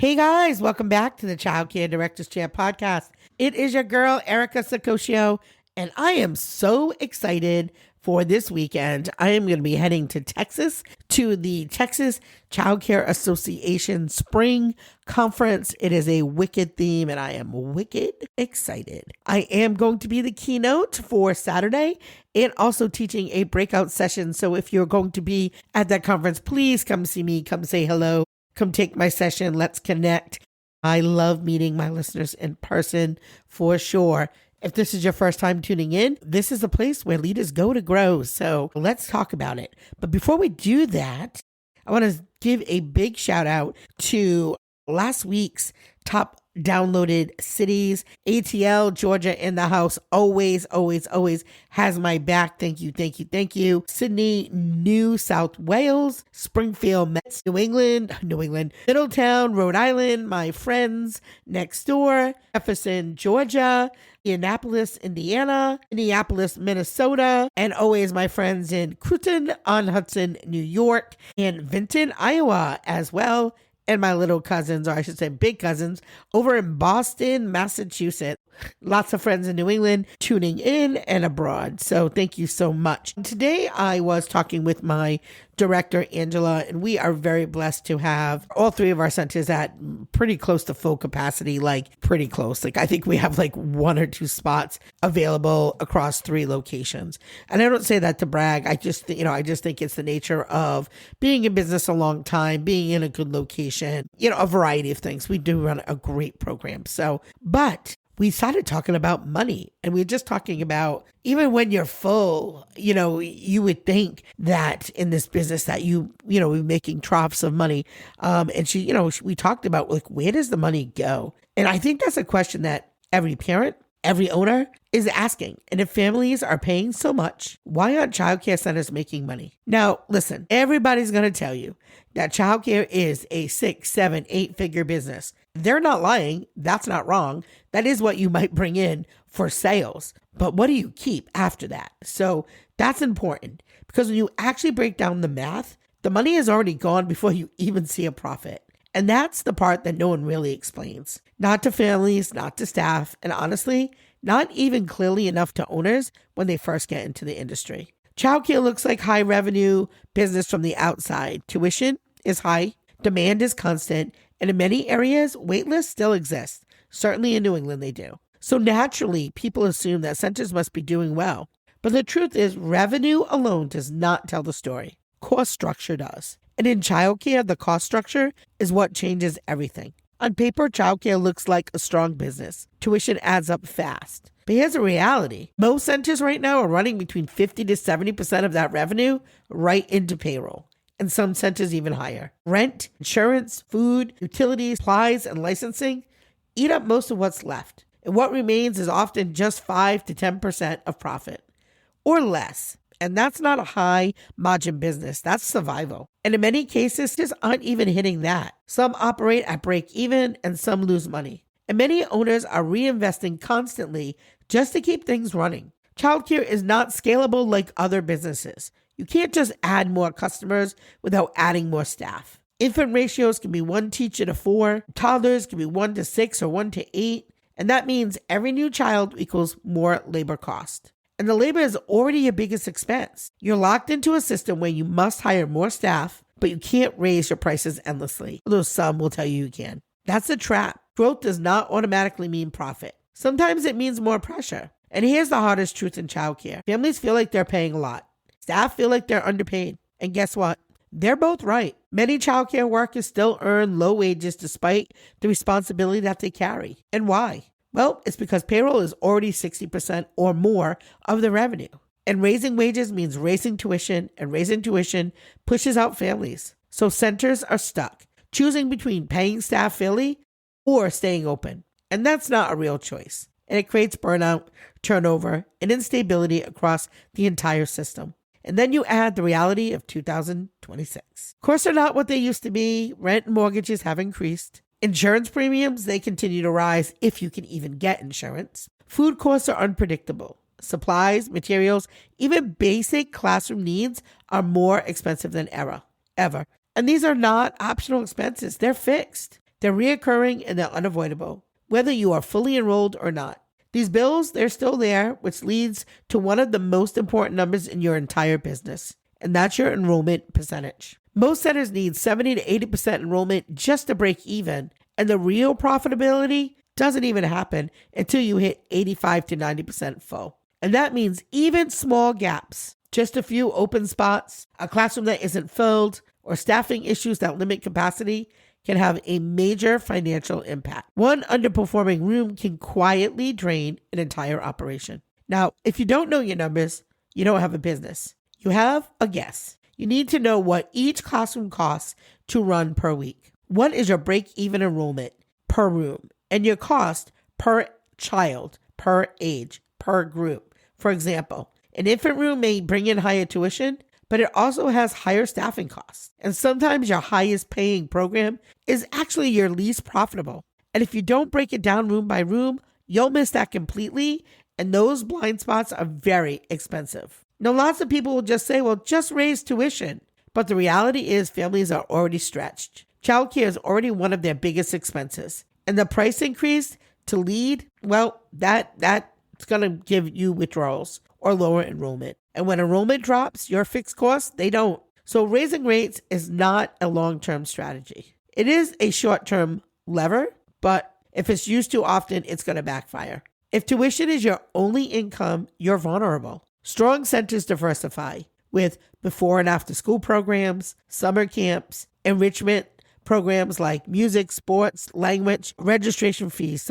Hey guys, welcome back to the Childcare Director's Chair podcast. It is your girl, Erica Sakosio, and I am so excited for this weekend. I am going to be heading to Texas to the Texas Childcare Association Spring Conference. It is a wicked theme, and I am wicked excited. I am going to be the keynote for Saturday and also teaching a breakout session. So if you're going to be at that conference, please come see me, come say hello. Come take my session. Let's connect. I love meeting my listeners in person for sure. If this is your first time tuning in, this is the place where leaders go to grow. So let's talk about it. But before we do that, I want to give a big shout out to last week's top downloaded cities. ATL, Georgia in the house, always has my back. Thank you. Sydney, New South Wales, Springfield, New England, Middletown, Rhode Island, my friends next door, Jefferson, Georgia, Indianapolis, Indiana, Minneapolis, Minnesota, and always my friends in Croton-on-Hudson, New York, and Vinton, Iowa as well. And my little cousins, or I should say big cousins, over in Boston, Massachusetts. Lots of friends in New England tuning in and abroad. So thank you so much. Today I was talking with my director, Angela, and we are very blessed to have all three of our centers at pretty close to full capacity, like pretty close. Like I think we have like 1 or 2 spots available across 3 locations. And I don't say that to brag. I just think it's the nature of being in business a long time, being in a good location, a variety of things. We do run a great program. But we started talking about money, and we were just talking about even when you're full, you would think that in this business that we're making troughs of money. And we talked about like, where does the money go? And I think that's a question that every parent, every owner is asking. And if families are paying so much, why aren't childcare centers making money? Now, listen, everybody's going to tell you that childcare is a 6, 7, 8-figure business. They're not lying. That's not wrong. That is what you might bring in for sales. But what do you keep after that? So that's important, because when you actually break down the math, the money is already gone before you even see a profit. And that's the part that no one really explains. Not to families, not to staff, and honestly, not even clearly enough to owners when they first get into the industry. Childcare looks like high revenue business from the outside. Tuition is high, demand is constant, and in many areas, wait lists still exist. Certainly in New England, they do. So naturally, people assume that centers must be doing well. But the truth is, revenue alone does not tell the story. Cost structure does. And in childcare, the cost structure is what changes everything. On paper, childcare looks like a strong business. Tuition adds up fast. But here's the reality. Most centers right now are running between 50 to 70% of that revenue right into payroll. And some centers even higher. Rent, insurance, food, utilities, supplies, and licensing eat up most of what's left. And what remains is often just 5 to 10% of profit or less. And that's not a high margin business. That's survival. And in many cases, just aren't even hitting that. Some operate at break even and some lose money. And many owners are reinvesting constantly just to keep things running. Childcare is not scalable like other businesses. You can't just add more customers without adding more staff. Infant ratios can be 1 teacher to 4. Toddlers can be 1 to 6 or 1 to 8. And that means every new child equals more labor cost. And the labor is already your biggest expense. You're locked into a system where you must hire more staff, but you can't raise your prices endlessly, although some will tell you you can. That's a trap. Growth does not automatically mean profit. Sometimes it means more pressure. And here's the hardest truth in childcare. Families feel like they're paying a lot. Staff feel like they're underpaid. And guess what? They're both right. Many childcare workers still earn low wages despite the responsibility that they carry. And why? Well, it's because payroll is already 60% or more of the revenue. And raising wages means raising tuition, and raising tuition pushes out families. So centers are stuck, choosing between paying staff fairly or staying open. And that's not a real choice. And it creates burnout, turnover, and instability across the entire system. And then you add the reality of 2026. Costs are not what they used to be. Rent and mortgages have increased. Insurance premiums, they continue to rise if you can even get insurance. Food costs are unpredictable. Supplies, materials, even basic classroom needs are more expensive than ever. And these are not optional expenses. They're fixed. They're reoccurring and they're unavoidable, whether you are fully enrolled or not. These bills, they're still there, which leads to one of the most important numbers in your entire business, and that's your enrollment percentage. Most centers need 70 to 80% enrollment just to break even, and the real profitability doesn't even happen until you hit 85 to 90% full. And that means even small gaps, just a few open spots, a classroom that isn't filled, or staffing issues that limit capacity can have a major financial impact. One underperforming room can quietly drain an entire operation. Now, if you don't know your numbers, you don't have a business. You have a guess. You need to know what each classroom costs to run per week. What is your break-even enrollment per room and your cost per child, per age, per group? For example, an infant room may bring in higher tuition, but it also has higher staffing costs. And sometimes your highest paying program is actually your least profitable. And if you don't break it down room by room, you'll miss that completely. And those blind spots are very expensive. Now, lots of people will just say, well, just raise tuition. But the reality is families are already stretched. Childcare is already one of their biggest expenses. And the price increase to lead, well, that's going to give you withdrawals or lower enrollment. And when enrollment drops, your fixed costs, they don't. So raising rates is not a long-term strategy. It is a short-term lever, but if it's used too often, it's going to backfire. If tuition is your only income, you're vulnerable. Strong centers diversify with before and after school programs, summer camps, enrichment programs like music, sports, language, registration fees,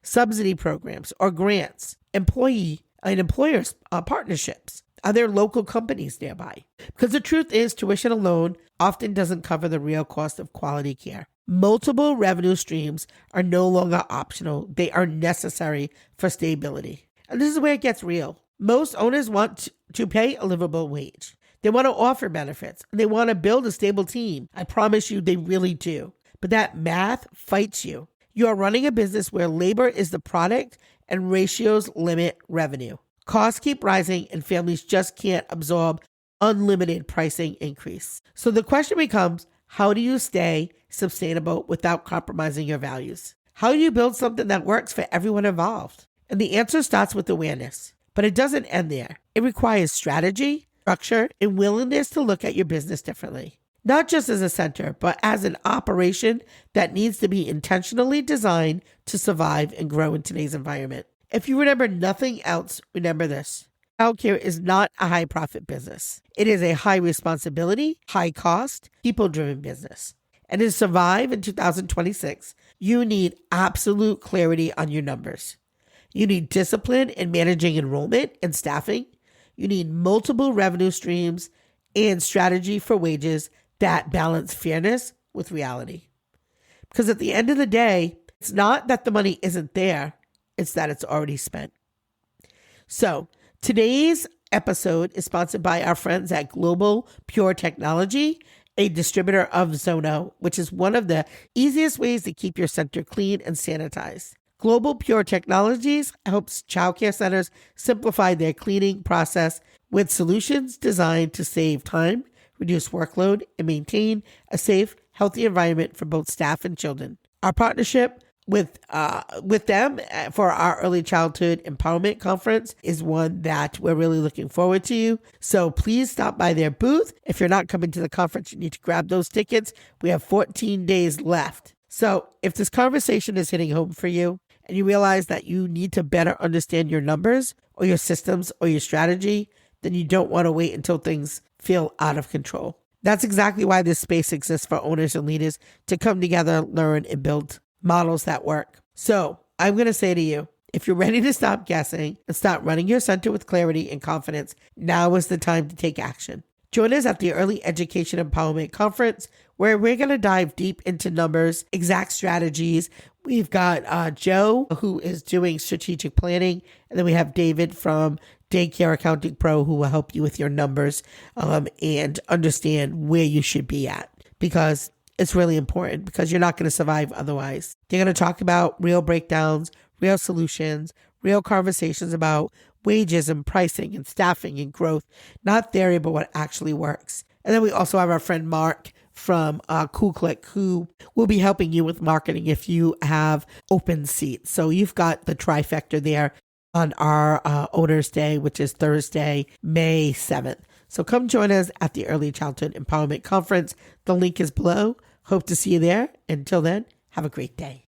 subsidy programs, or grants, employers partnerships. Are there local companies nearby? Because the truth is, tuition alone often doesn't cover the real cost of quality care. Multiple revenue streams are no longer optional. They are necessary for stability. And this is where it gets real. Most owners want to pay a livable wage. They want to offer benefits. And they want to build a stable team. I promise you, they really do. But that math fights you. You are running a business where labor is the product and ratios limit revenue. Costs keep rising and families just can't absorb unlimited pricing increase. So the question becomes, how do you stay sustainable without compromising your values? How do you build something that works for everyone involved? And the answer starts with awareness, but it doesn't end there. It requires strategy, structure, and willingness to look at your business differently. Not just as a center, but as an operation that needs to be intentionally designed to survive and grow in today's environment. If you remember nothing else, remember this. Childcare is not a high profit business. It is a high responsibility, high cost, people-driven business. And to survive in 2026, you need absolute clarity on your numbers. You need discipline in managing enrollment and staffing. You need multiple revenue streams and strategy for wages that balance fairness with reality. Because at the end of the day, it's not that the money isn't there, it's that it's already spent. So today's episode is sponsored by our friends at Global Pure Technology, a distributor of Zono, which is one of the easiest ways to keep your center clean and sanitized. Global Pure Technologies helps childcare centers simplify their cleaning process with solutions designed to save time, reduce workload, and maintain a safe, healthy environment for both staff and children. Our partnership with them for our Early Childhood Empowerment Conference is one that we're really looking forward to. So please stop by their booth. If you're not coming to the conference, you need to grab those tickets. We have 14 days left. So if this conversation is hitting home for you and you realize that you need to better understand your numbers or your systems or your strategy, then you don't want to wait until things feel out of control. That's exactly why this space exists for owners and leaders to come together, learn, and build models that work. So I'm going to say to you, if you're ready to stop guessing and start running your center with clarity and confidence, now is the time to take action. Join us at the Early Education Empowerment Conference, where we're going to dive deep into numbers, exact strategies. We've got Joe, who is doing strategic planning, and then we have David from Daycare Accounting Pro, who will help you with your numbers and understand where you should be at, because it's really important, because you're not going to survive otherwise. They're going to talk about real breakdowns, real solutions, real conversations about wages and pricing and staffing and growth, not theory, but what actually works. And then we also have our friend Mark from Cool Click, who will be helping you with marketing if you have open seats. So you've got the trifecta there on our Owners Day, which is Thursday, May 7th. So come join us at the Early Childhood Empowerment Conference. The link is below. Hope to see you there. Until then, have a great day.